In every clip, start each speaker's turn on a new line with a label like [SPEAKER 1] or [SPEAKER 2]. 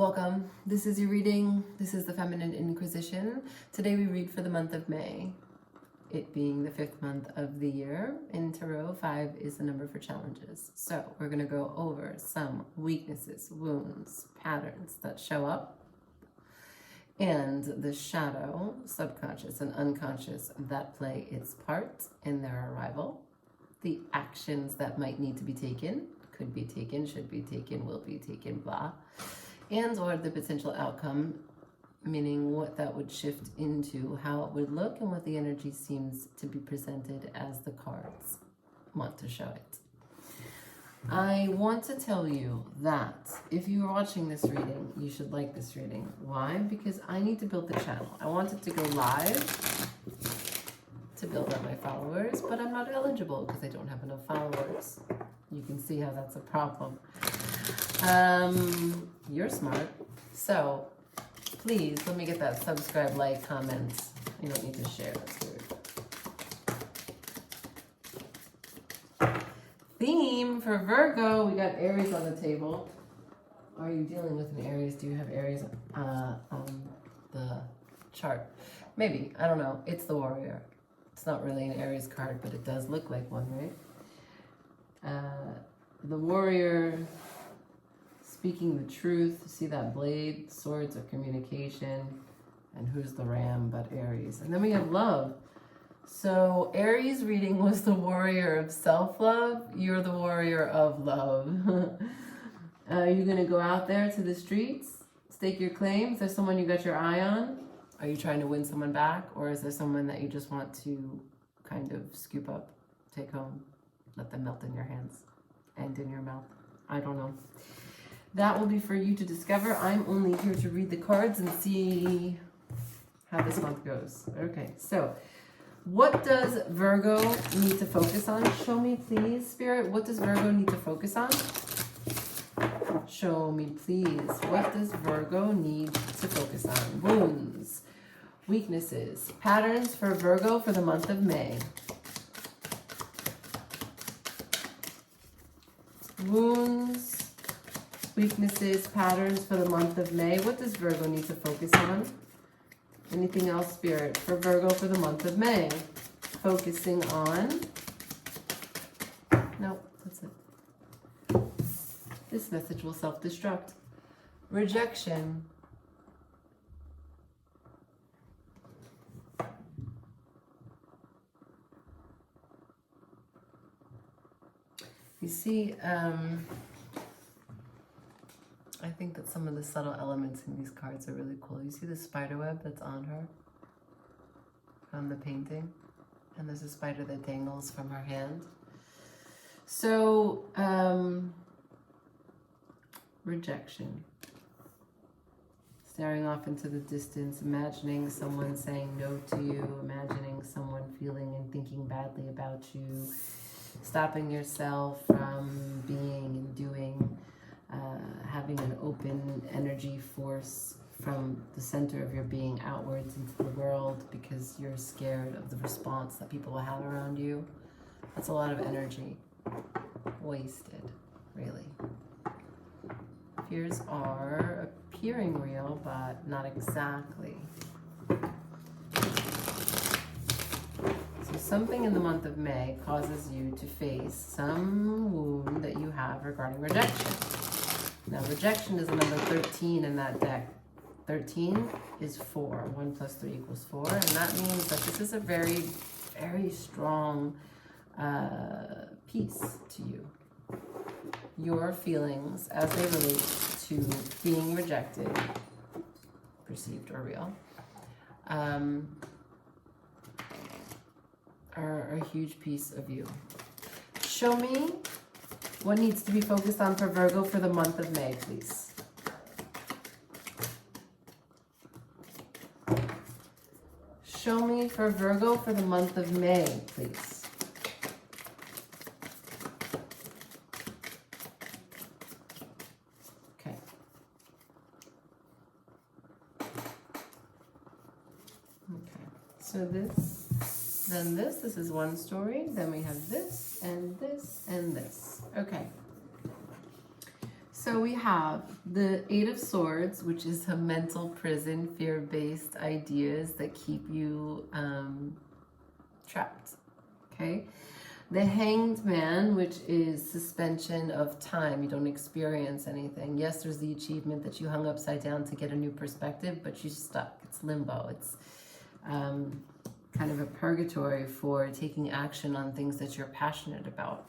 [SPEAKER 1] Welcome. This is your reading. This is the Feminine Inquisition. Today we read for the month of May, it being the 5th month of the year. In Tarot, 5 is the number for challenges. So we're going to go over some weaknesses, wounds, patterns that show up, and the shadow, subconscious and unconscious, that play its part in their arrival, the actions that might need to be taken, could be taken, should be taken, will be taken, blah, and or the potential outcome, meaning what that would shift into, how it would look, and what the energy seems to be presented as the cards want to show it. I want to tell you that if you are watching this reading, you should like this reading. Why? Because I need to build the channel. I want it to go live to build up my followers, but I'm not eligible because I don't have enough followers. You can see how that's a problem. You're smart. So please let me get that subscribe, like, comments. You don't need to share. That's weird. Theme for Virgo. We got Aries on the table. Are you dealing with an Aries? Do you have Aries on the chart? Maybe. I don't know. It's the Warrior. It's not really an Aries card, but it does look like one, right? The Warrior, speaking the truth. See that blade? Swords of communication. And who's the ram but Aries? And then we have love. So Aries reading was the warrior of self-love. You're the warrior of love. Are you going to go out there to the streets, stake your claim? Is there someone you got your eye on? Are you trying to win someone back? Or is there someone that you just want to kind of scoop up, take home, let them melt in your hands and in your mouth? I don't know. That will be for you to discover. I'm only here to read the cards and see how this month goes. Okay, so what does Virgo need to focus on? Show me, please, Spirit. What does Virgo need to focus on? Show me, please. What does Virgo need to focus on? Wounds, weaknesses, patterns for Virgo for the month of May. Wounds, weaknesses, patterns for the month of May. What does Virgo need to focus on? Anything else, Spirit, for Virgo for the month of May? Focusing on... Nope, that's it. This message will self-destruct. Rejection. You see, I think that some of the subtle elements in these cards are really cool. You see the spider web that's on her from the painting? And there's a spider that dangles from her hand. So, rejection. Staring off into the distance, imagining someone saying no to you, imagining someone feeling and thinking badly about you, stopping yourself from being and doing, having an open energy force from the center of your being outwards into the world because you're scared of the response that people will have around you. That's a lot of energy wasted, really. Fears are appearing real, but not exactly. So something in the month of May causes you to face some wound that you have regarding rejection. Now, rejection is a number 13 in that deck. 13 is 4. 1 plus 3 equals 4. And that means that this is a very, very strong piece to you. Your feelings as they relate to being rejected, perceived or real, are a huge piece of you. Show me what needs to be focused on for Virgo for the month of May, please. Show me for Virgo for the month of May, please. Okay. Okay. So this, then this. This is one story. Then we have this and this and this. Okay. So we have the Eight of Swords, which is a mental prison, fear-based ideas that keep you trapped, okay? The Hanged Man, which is suspension of time. You don't experience anything. Yes, there's the achievement that you hung upside down to get a new perspective, but you're stuck. It's limbo. It's kind of a purgatory for taking action on things that you're passionate about.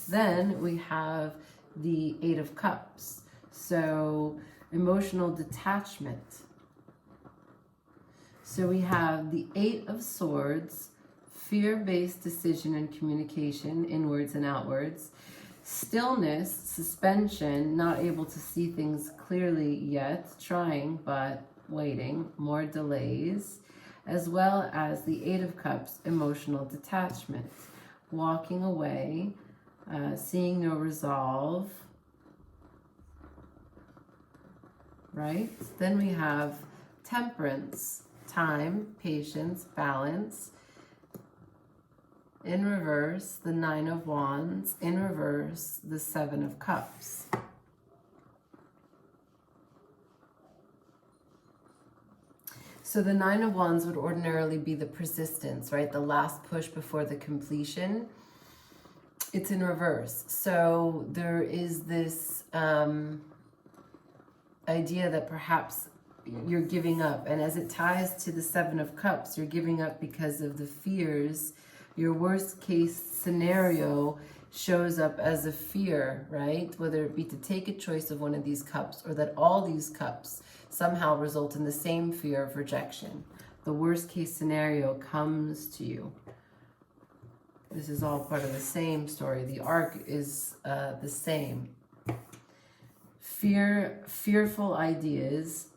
[SPEAKER 1] Then we have the Eight of Cups. So emotional detachment. So we have the Eight of Swords, fear-based decision and communication, inwards and outwards. Stillness, suspension, not able to see things clearly yet, trying but waiting, more delays, as well as the Eight of Cups, emotional detachment, walking away, seeing no resolve, right? Then we have Temperance, time, patience, balance. In reverse, the Nine of Wands. In reverse, the Seven of Cups. So the Nine of Wands would ordinarily be the persistence, right? The last push before the completion. It's in reverse. So there is this idea that perhaps you're giving up. And as it ties to the Seven of Cups, you're giving up because of the fears. Your worst case scenario shows up as a fear, right? Whether it be to take a choice of one of these cups or that all these cups somehow result in the same fear of rejection. The worst case scenario comes to you. This is all part of the same story. The arc is the same. Fearful ideas,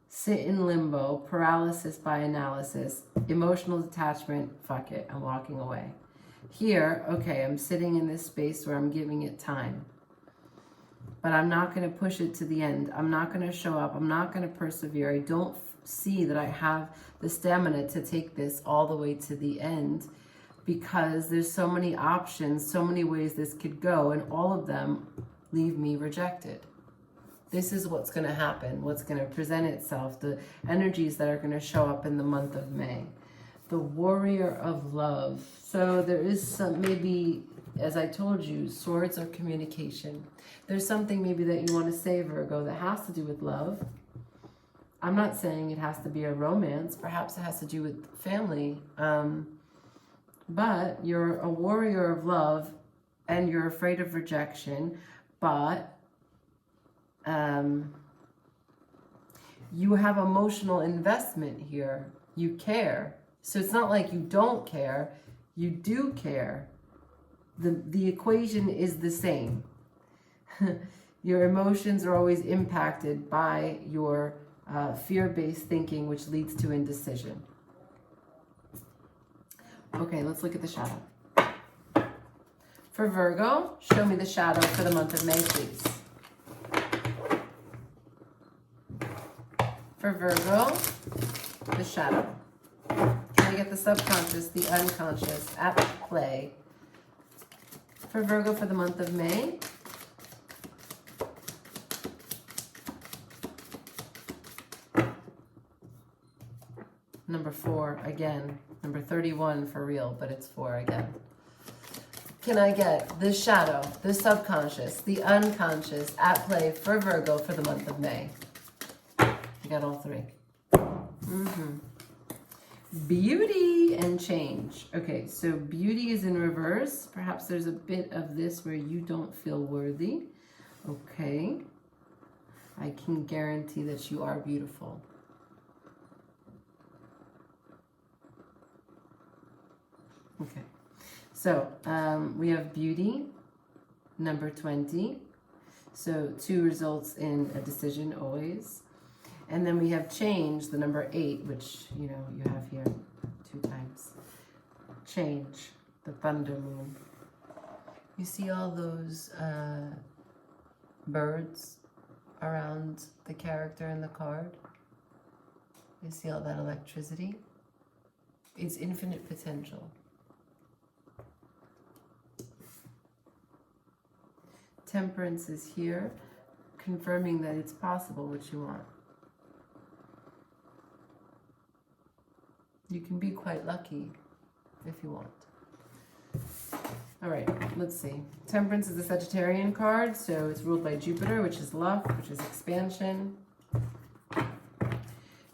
[SPEAKER 1] sit in limbo, paralysis by analysis, emotional detachment, fuck it, I'm walking away. Here, okay, I'm sitting in this space where I'm giving it time. But I'm not going to push it to the end. I'm not going to show up. I'm not going to persevere. I don't see that I have the stamina to take this all the way to the end because there's so many options, so many ways this could go, and all of them leave me rejected. This is what's going to happen, what's going to present itself, the energies that are going to show up in the month of May. The Warrior of Love. So there is some, maybe, as I told you, swords or communication. There's something maybe that you want to say, Virgo, that has to do with love. I'm not saying it has to be a romance. Perhaps it has to do with family. But you're a warrior of love and you're afraid of rejection, but you have emotional investment here. You care. So it's not like you don't care. You do care. The equation is the same. Your emotions are always impacted by your fear-based thinking, which leads to indecision. Okay, let's look at the shadow. For Virgo, show me the shadow for the month of May, please. For Virgo, the shadow. Can I get the subconscious, the unconscious at play? For Virgo for the month of May. Number 4 again. Number 31 for real, but it's 4 again. Can I get the shadow, the subconscious, the unconscious at play for Virgo for the month of May? You got all 3. Beauty and change. Okay, so beauty is in reverse. Perhaps there's a bit of this where you don't feel worthy. Okay. I can guarantee that you are beautiful. Okay. So we have beauty, number 20. So 2 results in a decision always. And then we have change, the number 8, which, you know, you have here 2 times. Change, the thunder moon. You see all those birds around the character in the card? You see all that electricity? It's infinite potential. Temperance is here. confirming that it's possible what you want. You can be quite lucky if you want. All right, let's see. Temperance is a Sagittarian card, so it's ruled by Jupiter, which is luck, which is expansion.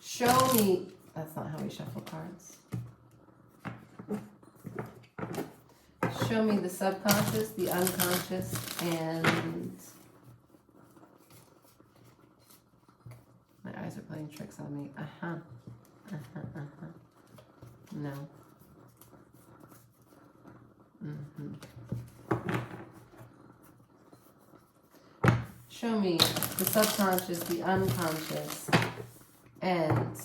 [SPEAKER 1] Show me, that's not how we shuffle cards. Show me the subconscious, the unconscious, and my eyes are playing tricks on me. No. Show me the subconscious, the unconscious, and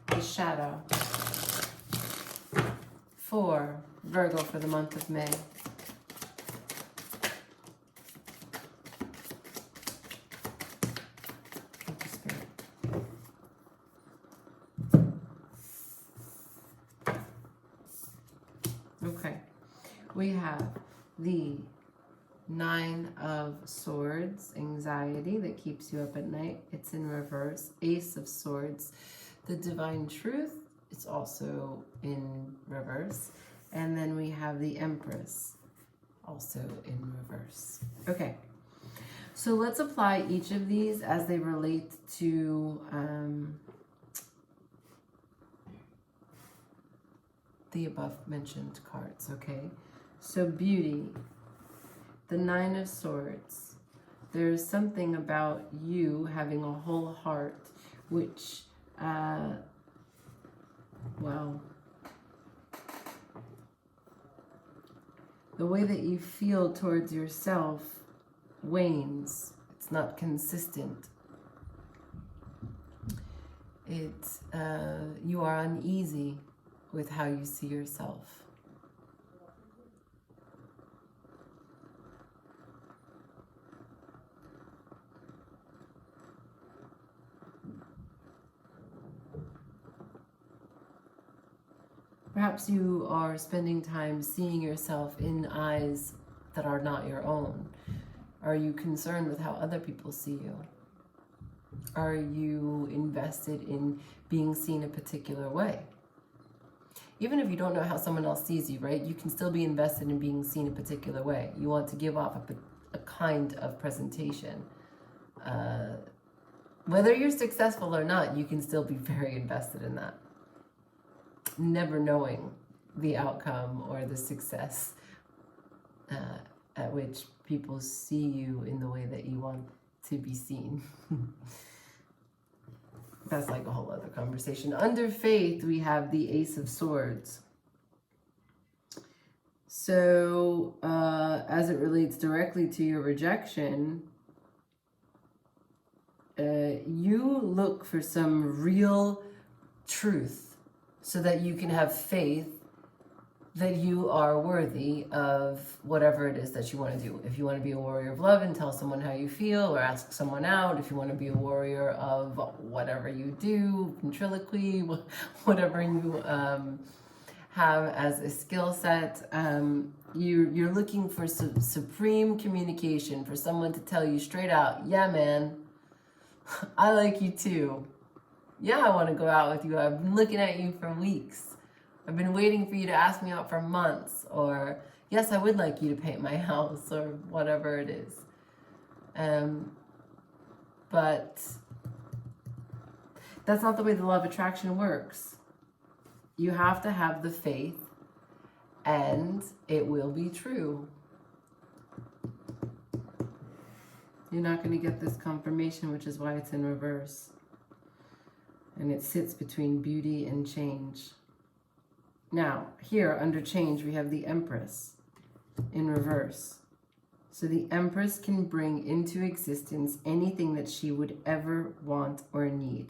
[SPEAKER 1] the shadow for Virgo for the month of May. Thank you, Spirit. Okay, we have the Nine of Swords, anxiety that keeps you up at night. It's in reverse. Ace of Swords, the divine truth. It's also in reverse. And then we have the Empress, also in reverse. Okay, so let's apply each of these as they relate to the above mentioned cards, okay? So beauty, the Nine of Swords. There's something about you having a whole heart, which, well, the way that you feel towards yourself wanes. It's not consistent. You are uneasy with how you see yourself. Perhaps you are spending time seeing yourself in eyes that are not your own. Are you concerned with how other people see you? Are you invested in being seen a particular way? Even if you don't know how someone else sees you, right? You can still be invested in being seen a particular way. You want to give off a kind of presentation. Whether you're successful or not, you can still be very invested in that. Never knowing the outcome or the success at which people see you in the way that you want to be seen. That's like a whole other conversation. Under faith, we have the Ace of Swords. So, as it relates directly to your rejection, you look for some real truth so that you can have faith that you are worthy of whatever it is that you want to do. If you want to be a warrior of love and tell someone how you feel or ask someone out, if you want to be a warrior of whatever you do, ventriloquy, whatever you have as a skill set, you're looking for supreme communication, for someone to tell you straight out, yeah, man, I like you too. Yeah, I want to go out with you. I've been looking at you for weeks. I've been waiting for you to ask me out for months. Or, yes, I would like you to paint my house, or whatever it is. But that's not the way the law of attraction works. You have to have the faith, and it will be true. You're not going to get this confirmation, which is why it's in reverse. And it sits between beauty and change. Now, here under change, we have the Empress in reverse. So the Empress can bring into existence anything that she would ever want or need.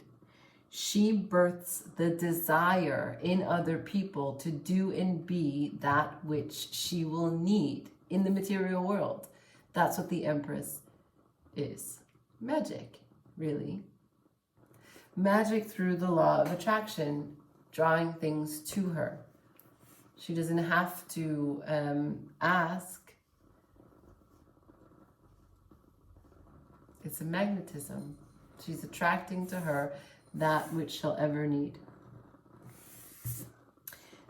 [SPEAKER 1] She births the desire in other people to do and be that which she will need in the material world. That's what the Empress is. Magic, really. Magic through the law of attraction, drawing things to her. She doesn't have to ask. It's a magnetism. She's attracting to her that which she'll ever need.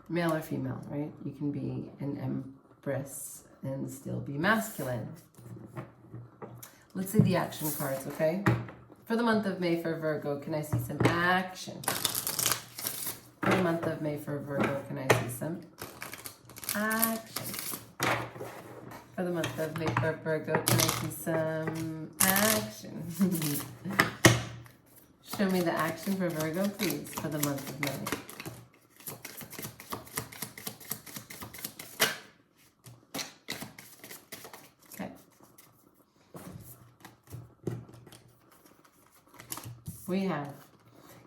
[SPEAKER 1] Male or female, right? You can be an empress and still be masculine. Let's see the action cards, okay? For the month of May for Virgo, can I see some action? For the month of May for Virgo, can I see some action? For the month of May for Virgo, can I see some action? Show me the action for Virgo, please, for the month of May. Okay. We have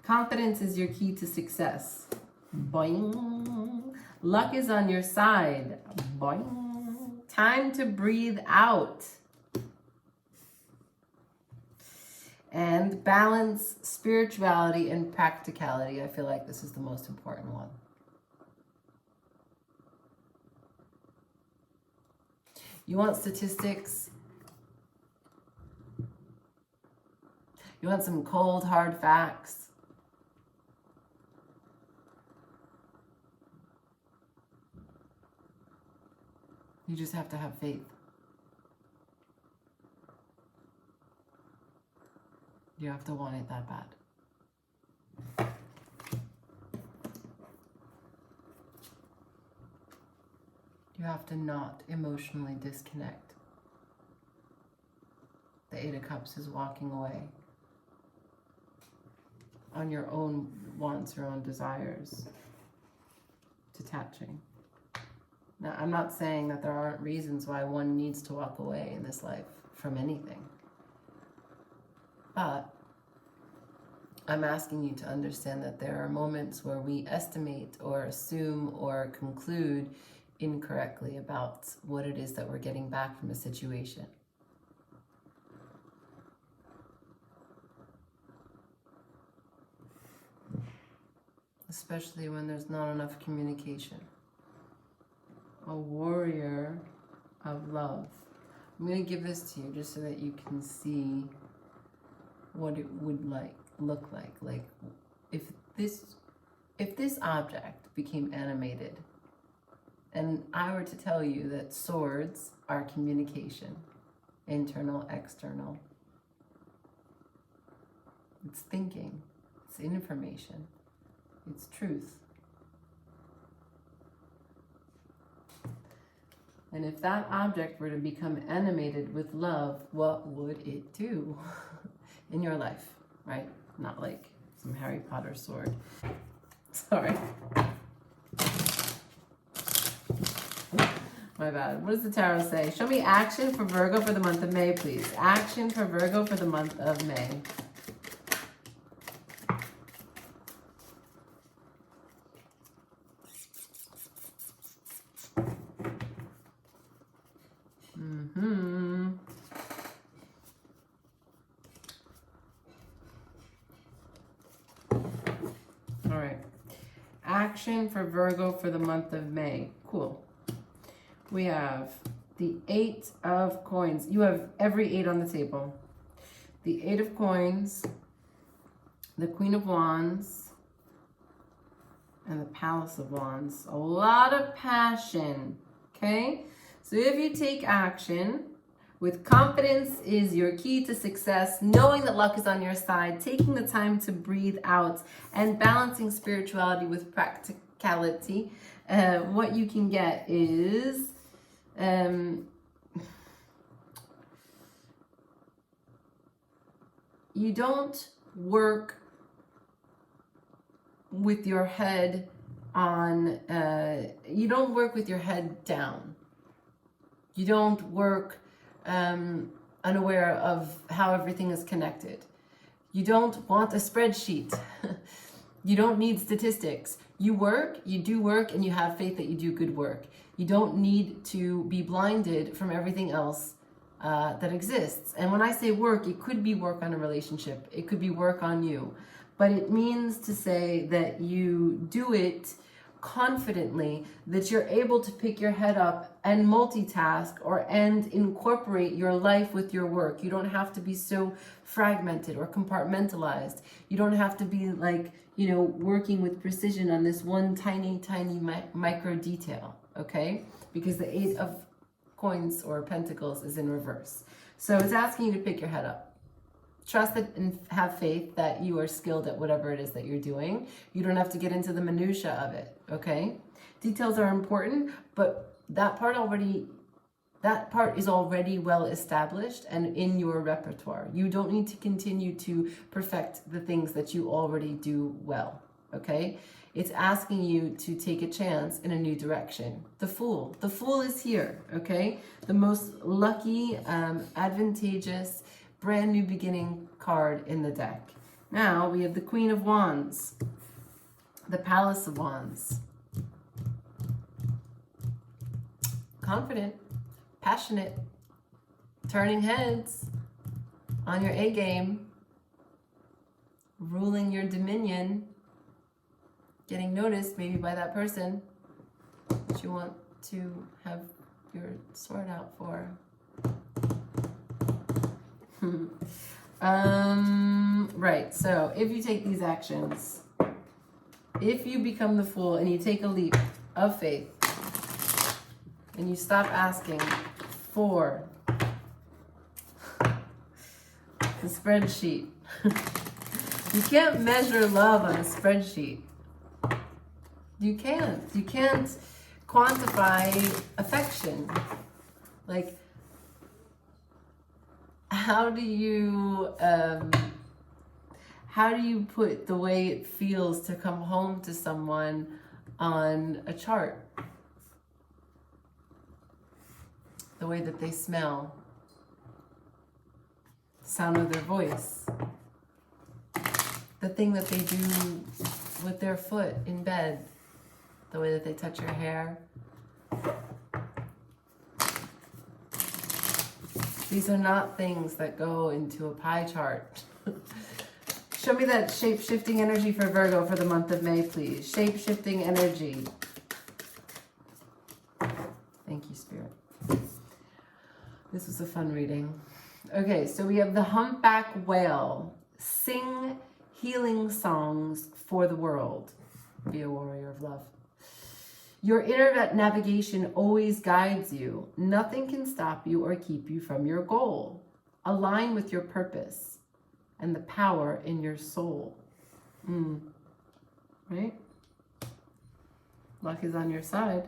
[SPEAKER 1] confidence is your key to success. Boing. Luck is on your side. Boing. Time to breathe out. And balance spirituality and practicality. I feel like this is the most important one. You want statistics? You want some cold, hard facts? You just have to have faith. You have to want it that bad. You have to not emotionally disconnect. The Eight of Cups is walking away on your own wants, your own desires, detaching. Now, I'm not saying that there aren't reasons why one needs to walk away in this life from anything. But I'm asking you to understand that there are moments where we estimate or assume or conclude incorrectly about what it is that we're getting back from a situation. Especially when there's not enough communication. A warrior of love. I'm going to give this to you just so that you can see what it would look like. Like if this object became animated, and I were to tell you that swords are communication, internal, external. It's thinking, it's information, it's truth. And if that object were to become animated with love, what would it do in your life, right? Not like some Harry Potter sword. Sorry. My bad. What does the tarot say? Show me action for Virgo for the month of May, please. Action for Virgo for the month of May. All right. Action for Virgo for the month of May. Cool. We have the Eight of Coins. You have every 8 on the table. The Eight of Coins, the Queen of Wands, and the Palace of Wands. A lot of passion, okay? So if you take action, with confidence is your key to success, knowing that luck is on your side, taking the time to breathe out, and balancing spirituality with practicality, what you can get is you don't work with your head on, you don't work with your head down. You don't work unaware of how everything is connected. You don't want a spreadsheet. You don't need statistics. You work, you do work, and you have faith that you do good work. You don't need to be blinded from everything else that exists. And when I say work, it could be work on a relationship. It could be work on you. But it means to say that you do it confidently, that you're able to pick your head up and multitask and incorporate your life with your work. You don't have to be so fragmented or compartmentalized. You don't have to be like, you know, working with precision on this one tiny micro detail, okay? Because the 8 of coins or pentacles is in reverse. So it's asking you to pick your head up. Trust it and have faith that you are skilled at whatever it is that you're doing. You don't have to get into the minutia of it, okay? Details are important, but that part is already well established and in your repertoire. You don't need to continue to perfect the things that you already do well, okay? It's asking you to take a chance in a new direction. The Fool is here, okay? The most lucky, advantageous, brand new beginning card in the deck. Now we have the Queen of Wands, the Palace of Wands. Confident, passionate, turning heads, on your A game, ruling your dominion, getting noticed maybe by that person that you want to have your sword out for. Right, so if you take these actions, if you become the Fool and you take a leap of faith and you stop asking for the spreadsheet, you can't measure love on a spreadsheet. You can't quantify affection. Like, how do you put the way it feels to come home to someone on a chart? The way that they smell, the sound of their voice, the thing that they do with their foot in bed, the way that they touch your hair. These are not things that go into a pie chart. Show me that shape-shifting energy for Virgo for the month of May, please. Shape-shifting energy. Thank you, Spirit. This was a fun reading. Okay, so we have the Humpback Whale. Sing healing songs for the world. Be a warrior of love. Your inner navigation always guides you. Nothing can stop you or keep you from your goal. Align with your purpose and the power in your soul. Right? Luck is on your side.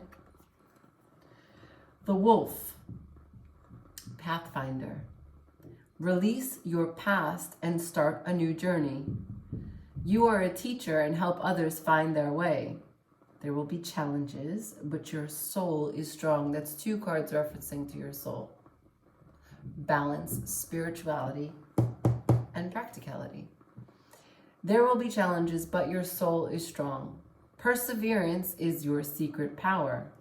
[SPEAKER 1] The Wolf. Pathfinder. Release your past and start a new journey. You are a teacher and help others find their way. There will be challenges, but your soul is strong. That's 2 cards referencing to your soul. Balance, spirituality, and practicality. There will be challenges, but your soul is strong. Perseverance is your secret power.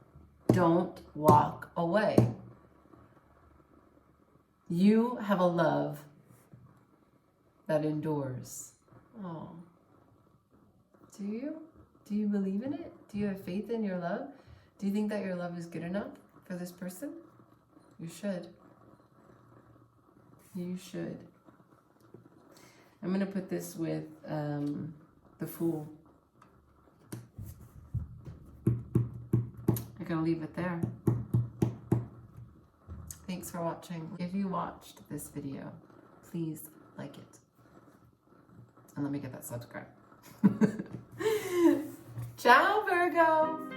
[SPEAKER 1] Don't walk away. You have a love that endures. Oh. Do you? Do you believe in it? Do you have faith in your love? Do you think that your love is good enough for this person? You should. You should. I'm going to put this with the Fool. I'm going to leave it there. Thanks for watching. If you watched this video, please like it. And let me get that subscribe. Ciao, Virgo!